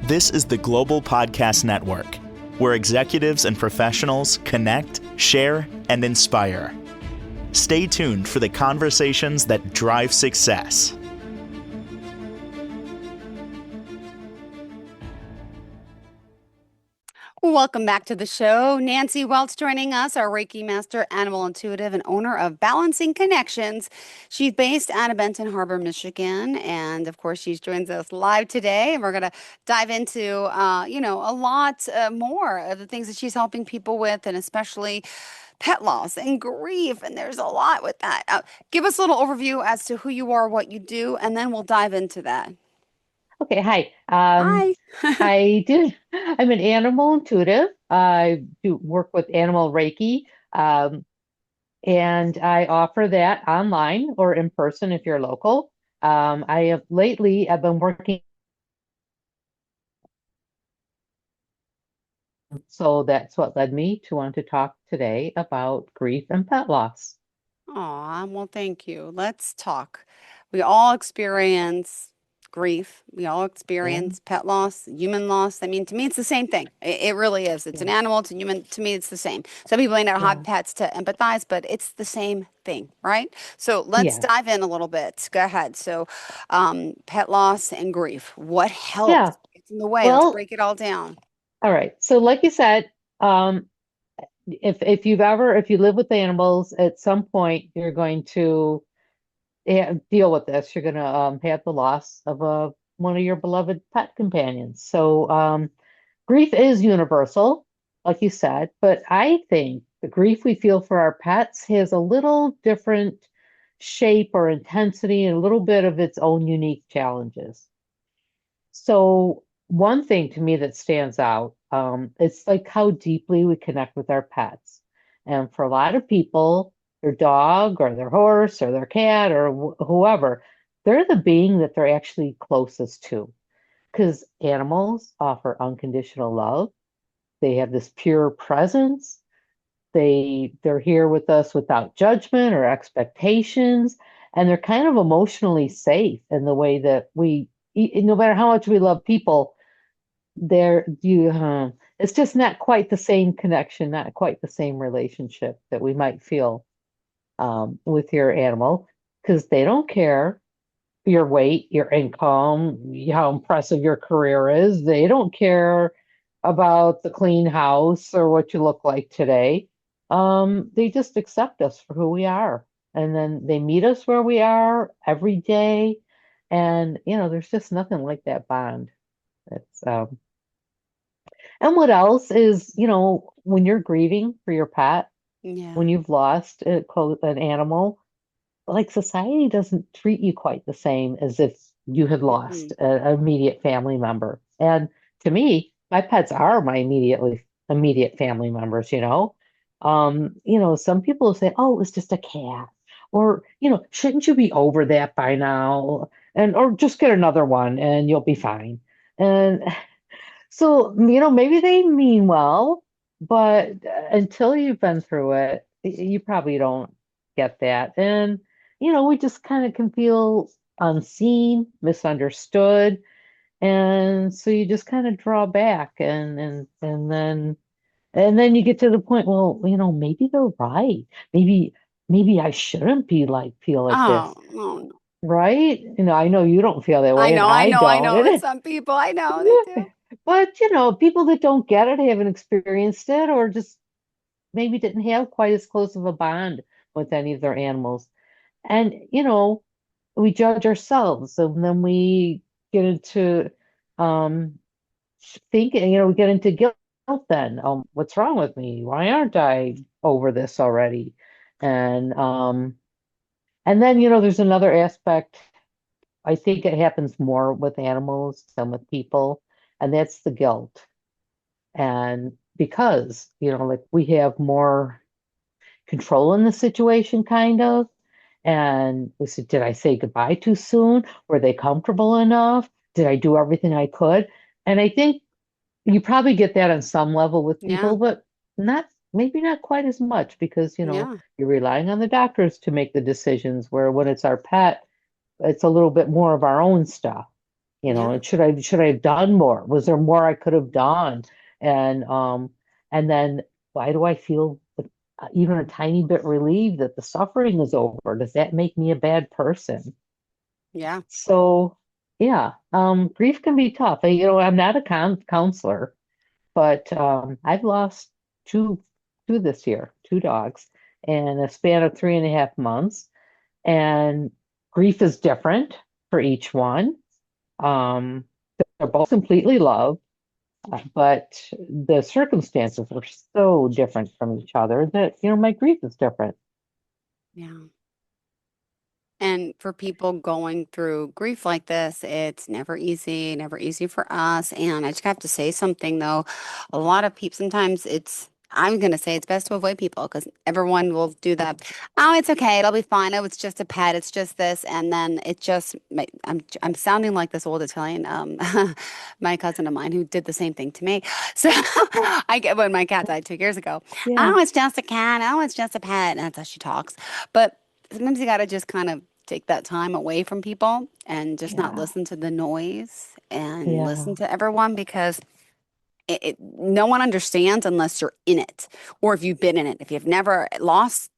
This is the Global Podcast Network, where executives and professionals connect, share, and inspire. Stay tuned for the conversations that drive success. Welcome back to the show. Nancy Welch joining us, our Reiki master, animal intuitive, and owner of Balancing Connections. She's based out of Benton Harbor, Michigan. And of course, she joins us live today. And we're going to dive into, a lot more of the things that she's helping people with, and especially pet loss and grief. And there's a lot with that. Give us a little overview as to who you are, what you do, and then we'll dive into that. Okay, hi. Hi. I'm an animal intuitive. I do work with animal Reiki, and I offer that online or in person if you're local. I've been working, so that's what led me to want to talk today about grief and pet loss. Aw, well, thank you. Let's talk. We all experience grief. We all Yeah, experience pet loss, human loss. I mean, to me, it's the same thing. It really is. It's yeah, an animal, it's a human. To me, it's the same. Some people may not have yeah, pets to empathize, but it's the same thing, right? So let's yeah, dive in a little bit. Go ahead. So, pet loss and grief. What helps? yeah. It's in the way. Let's Well, break it all down. all right. So, like you said, if you live with animals, at some point you're going to deal with this. You're going to have the loss of one of your beloved pet companions. So grief is universal, like you said, but I think the grief we feel for our pets has a little different shape or intensity and a little bit of its own unique challenges. So one thing to me that stands out, it's like how deeply we connect with our pets. And for a lot of people, their dog or their horse or their cat or whoever, they're the being that they're actually closest to. Because animals offer unconditional love. They have this pure presence. They're here with us without judgment or expectations, and they're kind of emotionally safe in the way that no matter how much we love people, it's just not quite the same connection, not quite the same relationship that we might feel with your animal, because they don't care your weight, your income, how impressive your career is. They don't care about the clean house or what you look like today. They just accept us for who we are. And then they meet us where we are every day. And, there's just nothing like that bond. It's And what else is, when you're grieving for your pet, Yeah. when you've lost an animal, like society doesn't treat you quite the same as if you had lost Mm-mm. an immediate family member. And to me, my pets are my immediate family members. Some people say, "Oh, it was just a cat," or "Shouldn't you be over that by now?" And or just get another one and you'll be fine. And so, maybe they mean well, but until you've been through it, you probably don't get that. And, we just kind of can feel unseen, misunderstood. And so you just kind of draw back and then you get to the point, well, maybe they're right. Maybe I shouldn't feel like this, Oh, no. right? I know you don't feel that I way, and know, I I know, I know that don't. some people, I know they do. But people that don't get it haven't experienced it or just maybe didn't have quite as close of a bond with any of their animals. And we judge ourselves and then we get into um thinking, we get into guilt then. What's wrong with me? Why aren't I over this already? And then there's another aspect. I think it happens more with animals than with people, and that's the guilt. And because, like we have more control in the situation, kind of. And we said, did I say goodbye too soon? Were they comfortable enough? Did I do everything I could? And I think you probably get that on some level with Yeah, people, but maybe not quite as much because, yeah. you're relying on the doctors to make the decisions, where when it's our pet, it's a little bit more of our own stuff. Yeah. and should I have done more? Was there more I could have done? And and then why do I feel even a tiny bit relieved that the suffering is over? Does that make me a bad person? Yeah. So yeah, grief can be tough. I'm not a counselor, but I've lost two two this year, two dogs in a span of 3.5 months, and grief is different for each one. Um, they're both completely loved, but the circumstances are so different from each other that, my grief is different. Yeah. And for people going through grief like this, it's never easy for us. And I just have to say something though. A lot of people, sometimes I'm going to say it's best to avoid people because everyone will do that. Oh, it's okay. It'll be fine. Oh, it's just a pet. It's just this. And then I'm sounding like this old Italian, my cousin of mine who did the same thing to me. So I get when my cat died 2 years ago. Yeah, Oh, it's just a cat. Oh, it's just a pet. And that's how she talks. But sometimes you got to just kind of take that time away from people and just not yeah, listen to the noise and listen yeah, to everyone because no one understands unless you're in it or if you've been in it. If you've never lost,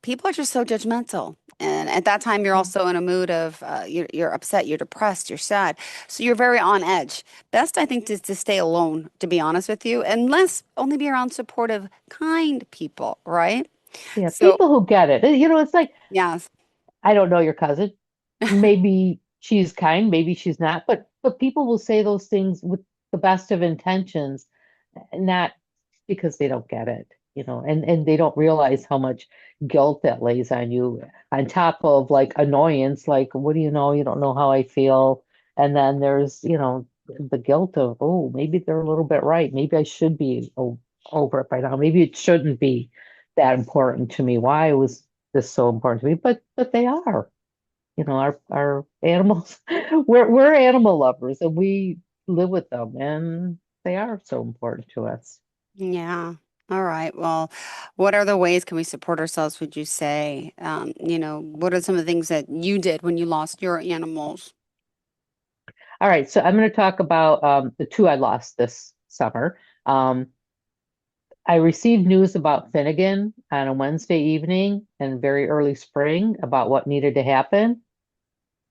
people are just so judgmental. And at that time, you're yeah, also in a mood of you're upset, you're depressed, you're sad. So you're very on edge. Best, I think, is to stay alone, to be honest with you, unless only be around supportive, kind people, right? yeah. So, People who get it. It's like, yes. I don't know your cousin. Maybe she's kind, maybe she's not, but people will say those things with the best of intentions, not because they don't get it, and they don't realize how much guilt that lays on you on top of like annoyance, like, what do you know? You don't know how I feel. And then there's, the guilt of, oh, maybe they're a little bit right. Maybe I should be over it by now. Maybe it shouldn't be that important to me. Why was this so important to me? But they are. Our animals, we're animal lovers and we live with them, and they are so important to us. Yeah. All right. Well, what are the ways can we support ourselves, would you say? What are some of the things that you did when you lost your animals? All right, so I'm going to talk about the two I lost this summer. Um, I received news about Finnegan on a Wednesday evening in very early spring about what needed to happen.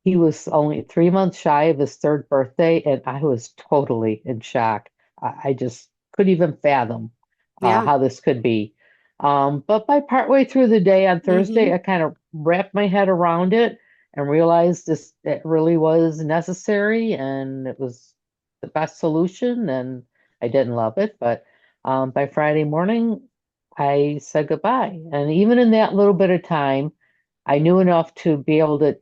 He was only 3 months shy of his third birthday, and I was totally in shock. I just couldn't even fathom Yeah. how this could be. But by partway through the day on Mm-hmm. Thursday, I kind of wrapped my head around it and realized this it really was necessary and it was the best solution. And I didn't love it, but by Friday morning, I said goodbye. And even in that little bit of time, I knew enough to be able to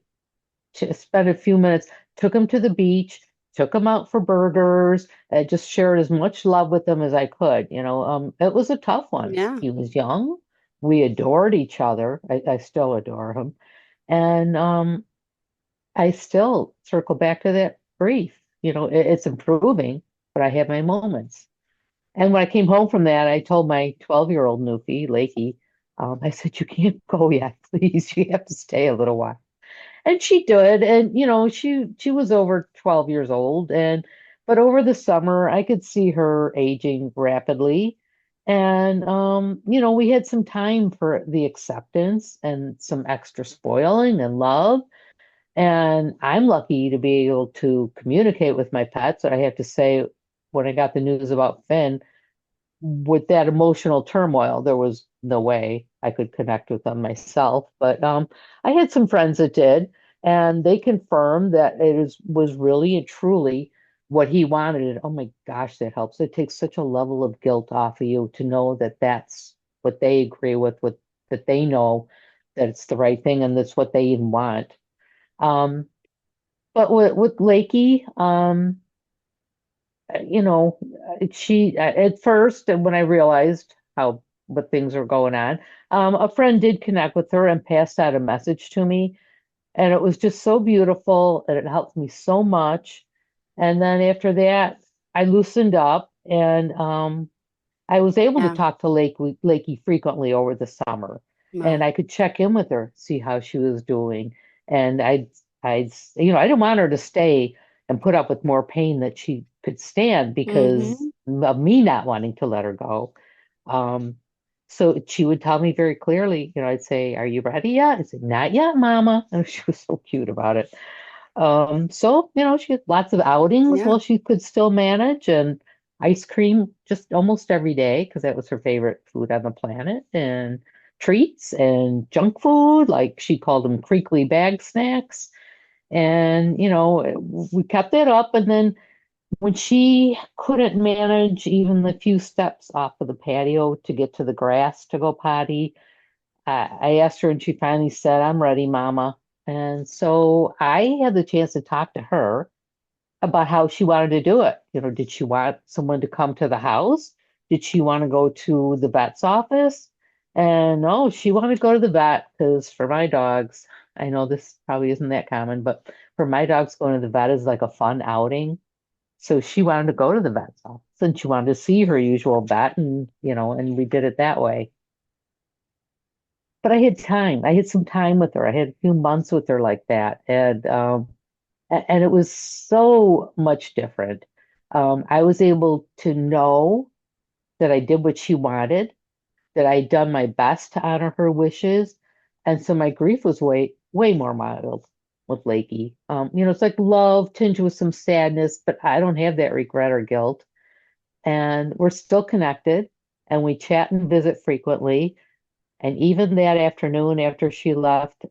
spend a few minutes, took him to the beach, took him out for burgers, just shared as much love with him as I could. It was a tough one. Yeah. He was young. We adored each other. I still adore him. And I still circle back to that grief. It's improving, but I have my moments. And when I came home from that, I told my 12-year-old Newfie, Lakey, I said, you can't go yet, please. You have to stay a little while. And she did, and she was over 12 years old, and but over the summer I could see her aging rapidly. And we had some time for the acceptance and some extra spoiling and love. And I'm lucky to be able to communicate with my pets. I have to say, when I got the news about Finn, with that emotional turmoil, there was no way I could connect with them myself. But I had some friends that did, and they confirmed that was really and truly what he wanted. And oh my gosh, that helps. It takes such a level of guilt off of you to know that that's what they agree with, that they know that it's the right thing and that's what they even want. Um, but with Lakey, you know, she at first, and when I realized how what things were going on, a friend did connect with her and passed out a message to me, and it was just so beautiful, and it helped me so much. And then after that, I loosened up, and I was able to Yeah. talk to Lakey frequently over the summer, and Well, I could check in with her, see how she was doing, and I didn't want her to stay and put up with more pain that she could stand because Mm-hmm. of me not wanting to let her go. Um, so she would tell me very clearly, I'd say, "Are you ready yet?" I'd say, "Not yet, Mama." And she was so cute about it. So, she had lots of outings Yeah. while she could still manage, and ice cream just almost every day because that was her favorite food on the planet, and treats and junk food, like she called them creakly bag snacks. And, we kept it up. And then when she couldn't manage even the few steps off of the patio to get to the grass to go potty, I asked her and she finally said, "I'm ready, Mama." And so I had the chance to talk to her about how she wanted to do it. Did she want someone to come to the house? Did she want to go to the vet's office? And no, she wanted to go to the vet because for my dogs, I know this probably isn't that common, but for my dogs, going to the vet is like a fun outing. So she wanted to go to the vet's office and she wanted to see her usual vet, and we did it that way. But I had time. I had some time with her. I had a few months with her like that. And it was so much different. I was able to know that I did what she wanted, that I'd done my best to honor her wishes. And so my grief was way, way more mild with Lakey. It's like love tinged with some sadness, but I don't have that regret or guilt. And we're still connected and we chat and visit frequently. And even that afternoon after she left,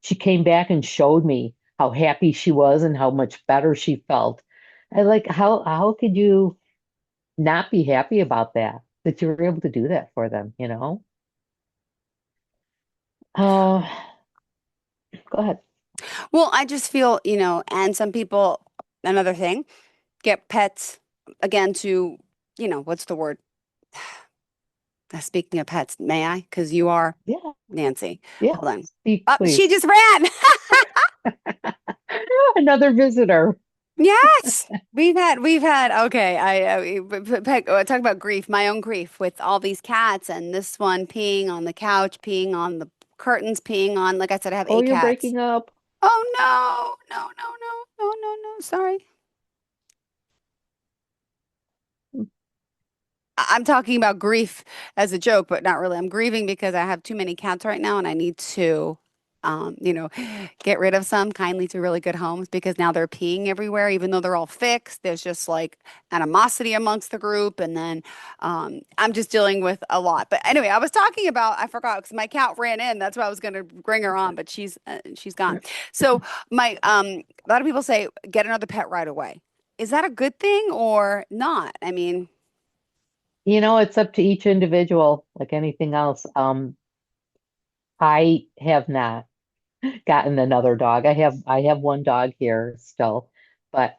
she came back and showed me how happy she was and how much better she felt. And like, how could you not be happy about that? That you were able to do that for them, you know? Uh, Go ahead. Well, I just feel, and some people, another thing, get pets again to, what's the word? Speaking of pets, may I? Because you are Yeah, Nancy. yeah. Hold on. Speak, She please. just ran. Another visitor. Yes. We've had, okay. Talk about grief, my own grief with all these cats and this one peeing on the couch, peeing on the curtains, peeing on, like I said, I have Oh, eight you're cats. breaking up. Oh no, no, no, no, no, no, no. Sorry. I'm talking about grief as a joke, but not really. I'm grieving because I have too many cats right now and I need to, you know, get rid of some kindly to really good homes because now they're peeing everywhere, even though they're all fixed. There's just like animosity amongst the group. And then I'm just dealing with a lot. But anyway, I was talking about, I forgot because my cat ran in. That's why I was going to bring her on, but she's gone. So a lot of people say get another pet right away. Is that a good thing or not? I mean, It's up to each individual, like anything else. I have not gotten another dog. I have one dog here still, but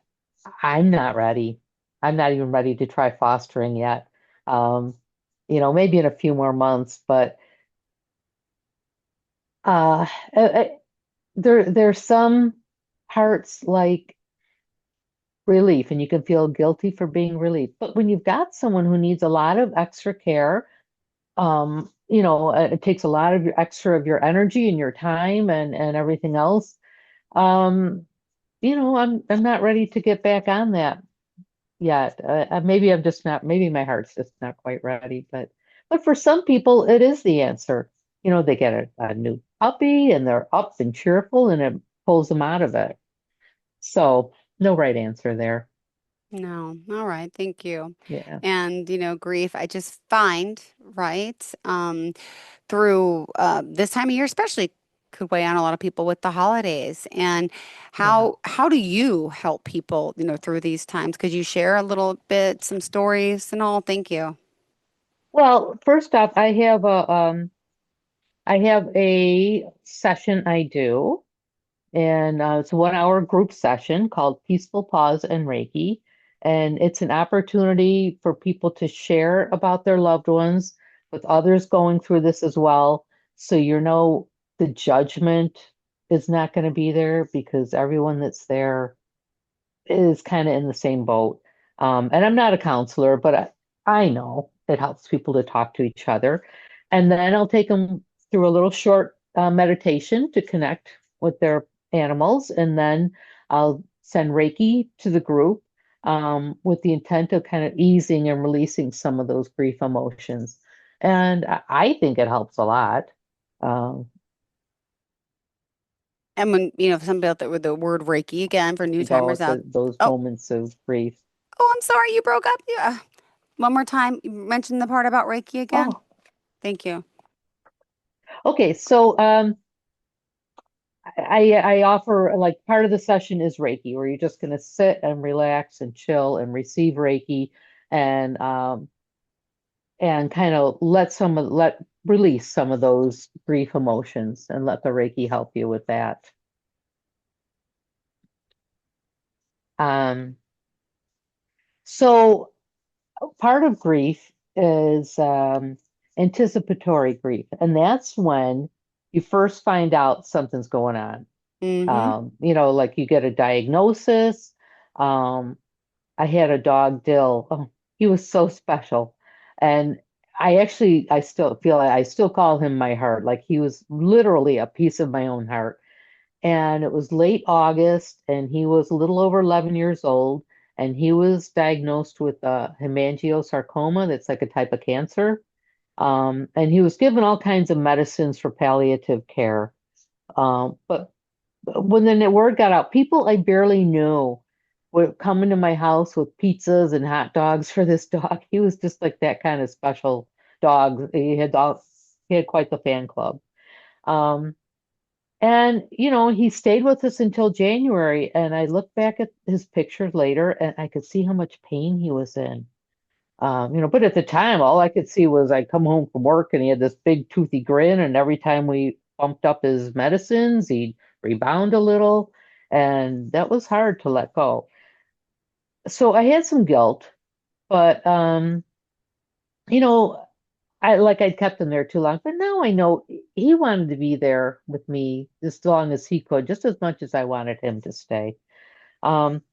I'm not ready. I'm not even ready to try fostering yet. Um, maybe in a few more months, but uh, uh, uh, there's some parts like relief, and you can feel guilty for being relieved. But when you've got someone who needs a lot of extra care, it takes a lot of your extra of your energy and your time and everything else. Um, I'm not ready to get back on that yet. Maybe I'm just not. Maybe my heart's just not quite ready. But for some people, it is the answer. They get a new puppy and they're up and cheerful, and it pulls them out of it. So no right answer there. no. All right. Thank you. Yeah, And, grief, I just find, right, through this time of year, especially could weigh on a lot of people with the holidays. And yeah. how do you help people, through these times? Could you share a little bit, some stories and all? Thank you. Well, first off, I have a session I do. And it's a 1 hour group session called Peaceful Pause and Reiki. And it's an opportunity for people to share about their loved ones with others going through this as well. So the judgment is not going to be there because everyone that's there is kind of in the same boat. And I'm not a counselor, but I know it helps people to talk to each other. And then I'll take them through a little short meditation to connect with their animals. And then I'll send Reiki to the group with the intent of kind of easing and releasing some of those grief emotions. And I think it helps a lot. Um, And when, somebody out there with the word Reiki again for new you know, timers out. those Oh, moments of grief. oh, I'm sorry, you broke up. Yeah. One more time. You mentioned the part about Reiki again. Oh, Thank you. okay. So I offer, like, part of the session is Reiki, where you're just going to sit and relax and chill and receive Reiki and kind of let release some of those grief emotions and let the Reiki help you with that. Um, so part of grief is anticipatory grief, and that's when you first find out something's going on. Mm-hmm. Like you get a diagnosis. Um, I had a dog, Dill. Oh, he was so special. And I still feel I still call him my heart. Like he was literally a piece of my own heart. And it was late August, and he was a little over 11 years old, and he was diagnosed with hemangiosarcoma. That's like a type of cancer. And he was given all kinds of medicines for palliative care. But when the word got out, people I barely knew were coming to my house with pizzas and hot dogs for this dog. He was just like that kind of special dog. He had quite the fan club. Um, and he stayed with us until January. And I look back at his pictures later, and I could see how much pain he was in. But at the time, all I could see was I'd come home from work and he had this big toothy grin, and every time we bumped up his medicines, he'd rebound a little, and that was hard to let go. So I had some guilt, but you know, I'd kept him there too long, but now I know he wanted to be there with me as long as he could, just as much as I wanted him to stay. Um,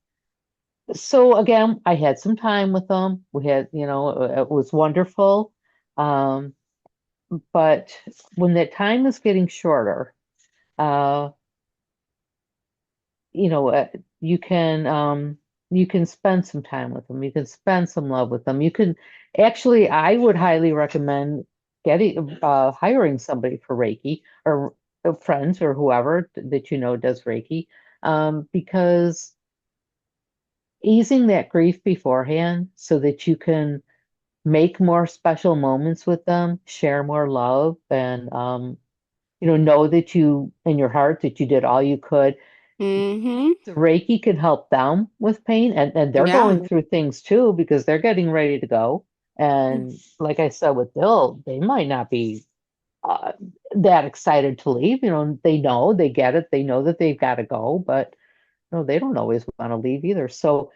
so again, I had some time with him. We had, it was wonderful. Um, but when that time is getting shorter, uh, you know, uh, you can you can spend some time with them. You can spend some love with them. You can actually, I would highly recommend getting hiring somebody for Reiki, or friends or whoever that does Reiki, because easing that grief beforehand so that you can make more special moments with them, share more love, and know that you in your heart that you did all you could. Mm-hmm. The Reiki can help them with pain, and they're Yeah. going through things too because they're getting ready to go. And like I said with Bill, they might not be uh, that excited to leave. They get it, they know that they've got to go, but no, they don't always want to leave either. So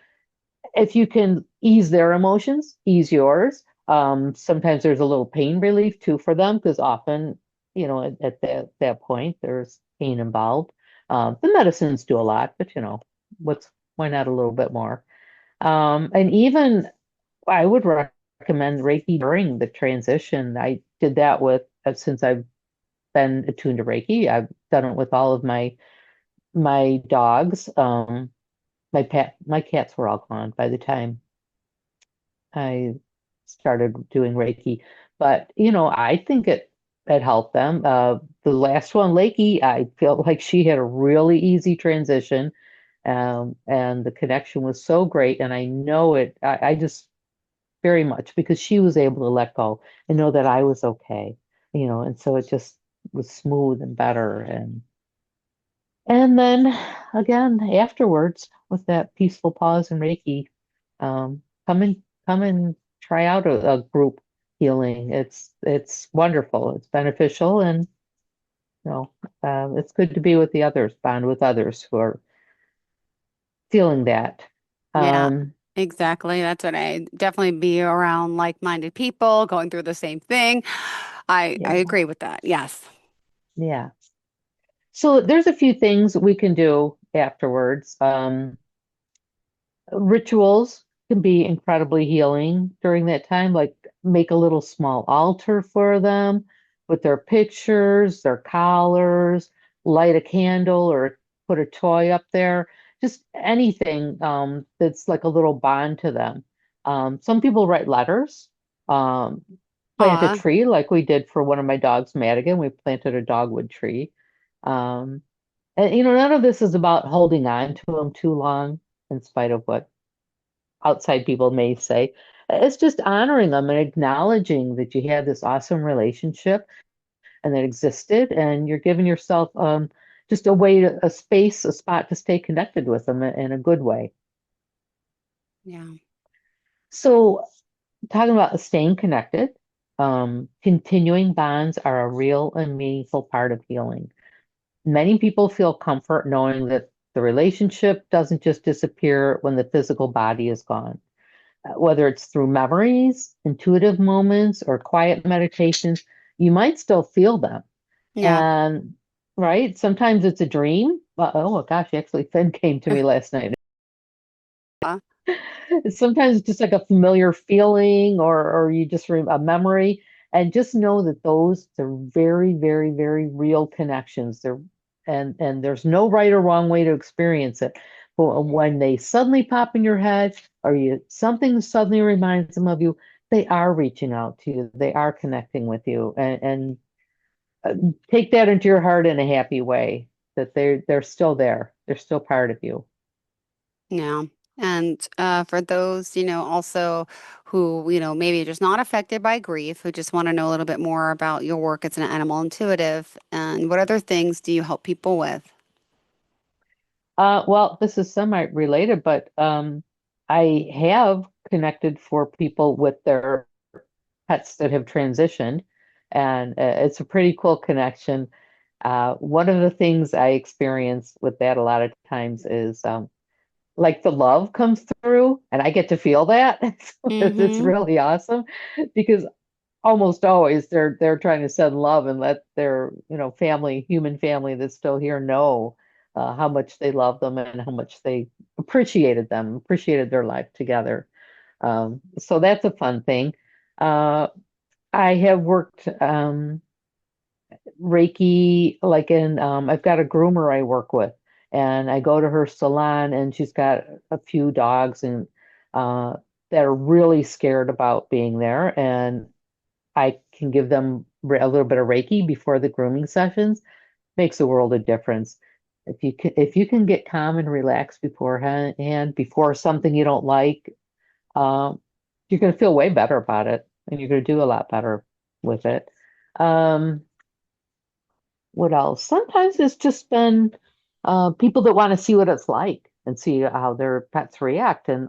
if you can ease their emotions, ease yours. Sometimes there's a little pain relief too for them because often, at that point, there's pain involved. The medicines do a lot, but why not a little bit more? And even I would recommend Reiki during the transition. I did that since I've been attuned to Reiki. I've done it with all of my dogs. My cats were all gone by the time I started doing Reiki. But I think it helped them. The last one, Lakey, I felt like she had a really easy transition, and the connection was so great. And I know it. I just very much because she was able to let go and know that I was okay. And so it just was smooth and better. And then again afterwards with that peaceful pause and Reiki, come and try out a group healing. It's wonderful. It's beneficial, and it's good to be with the others, bond with others who are feeling that. Yeah, Um, exactly. That's what I definitely be around like-minded people going through the same thing. I yeah, agree with that. Yes. yeah. So there's a few things we can do afterwards. Rituals can be incredibly healing during that time, like make a little small altar for them with their pictures, their collars, light a candle or put a toy up there. just anything that's like a little bond to them. Some people write letters, um, plant a Aw, tree like we did for one of my dogs, Madigan. We planted a dogwood tree. Um, and none of this is about holding on to them too long, in spite of what outside people may say. It's just honoring them and acknowledging that you had this awesome relationship and that existed, and you're giving yourself just a way to, a space, a spot to stay connected with them in a good way. yeah. So, talking about staying connected, continuing bonds are a real and meaningful part of healing. Many people feel comfort knowing that the relationship doesn't just disappear when the physical body is gone. Whether it's through memories, intuitive moments, or quiet meditations, you might still feel them. Yeah. And right, sometimes it's a dream. Oh gosh, actually, Finn came to me last night. Uh, Sometimes it's just like a familiar feeling, or you just a memory, and just know that they're very, very, very real connections. And there's no right or wrong way to experience it. But when they suddenly pop in your head, or something suddenly reminds them of you, they are reaching out to you. They are connecting with you, and take that into your heart in a happy way. That they're still there. They're still part of you. yeah. And for those, also who, maybe just not affected by grief, who just want to know a little bit more about your work as an animal intuitive, and what other things do you help people with? Well, this is semi-related, but I have connected for people with their pets that have transitioned, and it's a pretty cool connection. One of the things I experience with that a lot of times is like the love comes through, and I get to feel that. It's Mm-hmm. really awesome because almost always they're trying to send love and let their family, human family that's still here, know how much they love them and how much they appreciated their life together. So that's a fun thing. I have worked Reiki, like I've got a groomer I work with, and I go to her salon, and she's got a few dogs and uh, that are really scared about being there, and I can give them a little bit of Reiki before the grooming sessions. Makes a world of difference. If you can get calm and relaxed beforehand, and before something you don't like, um, you're going to feel way better about it, and you're going to do a lot better with it. Um, what else? Sometimes it's just been people that want to see what it's like and see how their pets react, and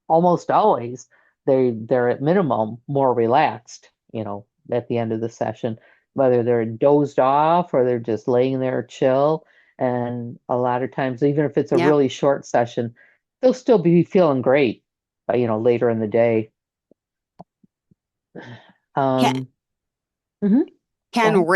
almost always they're at minimum more relaxed, at the end of the session, whether they're dozed off or they're just laying there chill. And a lot of times, even if it's a Yep. really short session, they'll still be feeling great, later in the day. Can Um, mhm, go can ahead.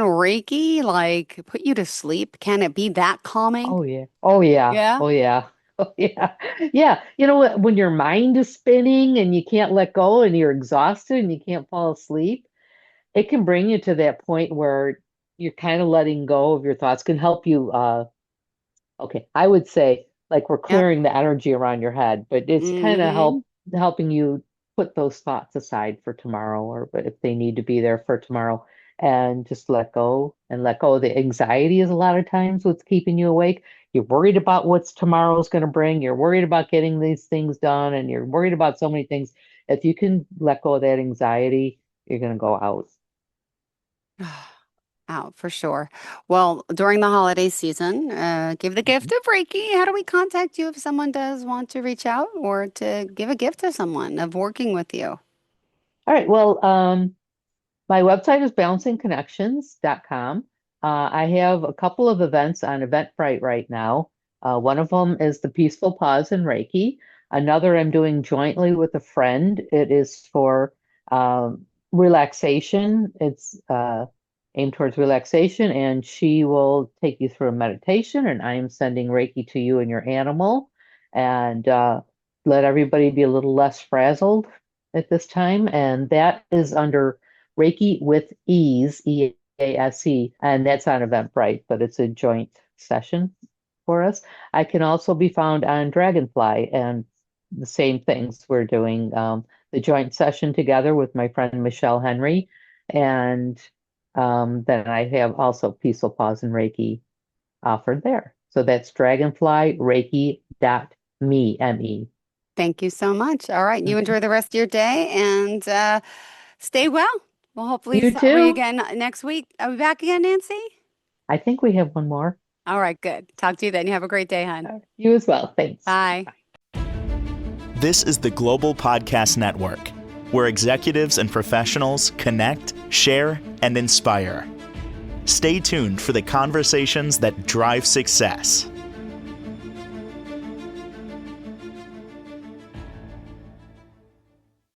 Reiki like put you to sleep? Can it be that calming? Oh yeah. Oh yeah. Yeah. Oh yeah. Oh yeah. Yeah. You know what? When your mind is spinning and you can't let go and you're exhausted and you can't fall asleep, it can bring you to that point where you're kind of letting go of your thoughts, can help you okay, I would say like we're Yep. clearing the energy around your head, but it's kind of Mm-hmm. helping you put those thoughts aside for tomorrow, or if they need to be there for tomorrow, and just let go and let go. The anxiety is a lot of times what's keeping you awake. You're worried about what's tomorrow's going to bring. You're worried about getting these things done, and you're worried about so many things. If you can let go of that anxiety, you're going to go out. Out for sure. Well, during the holiday season, give the gift Mhm. of Reiki. How do we contact you if someone does want to reach out or to give a gift to someone of working with you? All right. Well, my website is balancingconnections.com. I have a couple of events on Eventbrite right now. One of them is the Peaceful Pause in Reiki. Another I'm doing jointly with a friend. It is for relaxation. It's aimed towards relaxation, and she will take you through a meditation, and I am sending Reiki to you and your animal, and let everybody be a little less frazzled at this time. And that is under Reiki with Ease, EASE, and that's on Eventbrite, but it's a joint session for us. I can also be found on Dragonfly, and the same things. We're doing the joint session together with my friend Michelle Henry, and then I have also Peaceful Pause and Reiki offered there. So that's dragonflyreiki.me, M-E. Thank you so much. All right. You Mhm. enjoy the rest of your day and stay well. We'll hopefully You talk to you too. again next week. Are we back again, Nancy? I think we have one more. All right. Good. Talk to you then. You have a great day, hon. You as well. Thanks. Bye. This is the Global Podcast Network, where executives and professionals connect, share, and inspire. Stay tuned for the conversations that drive success.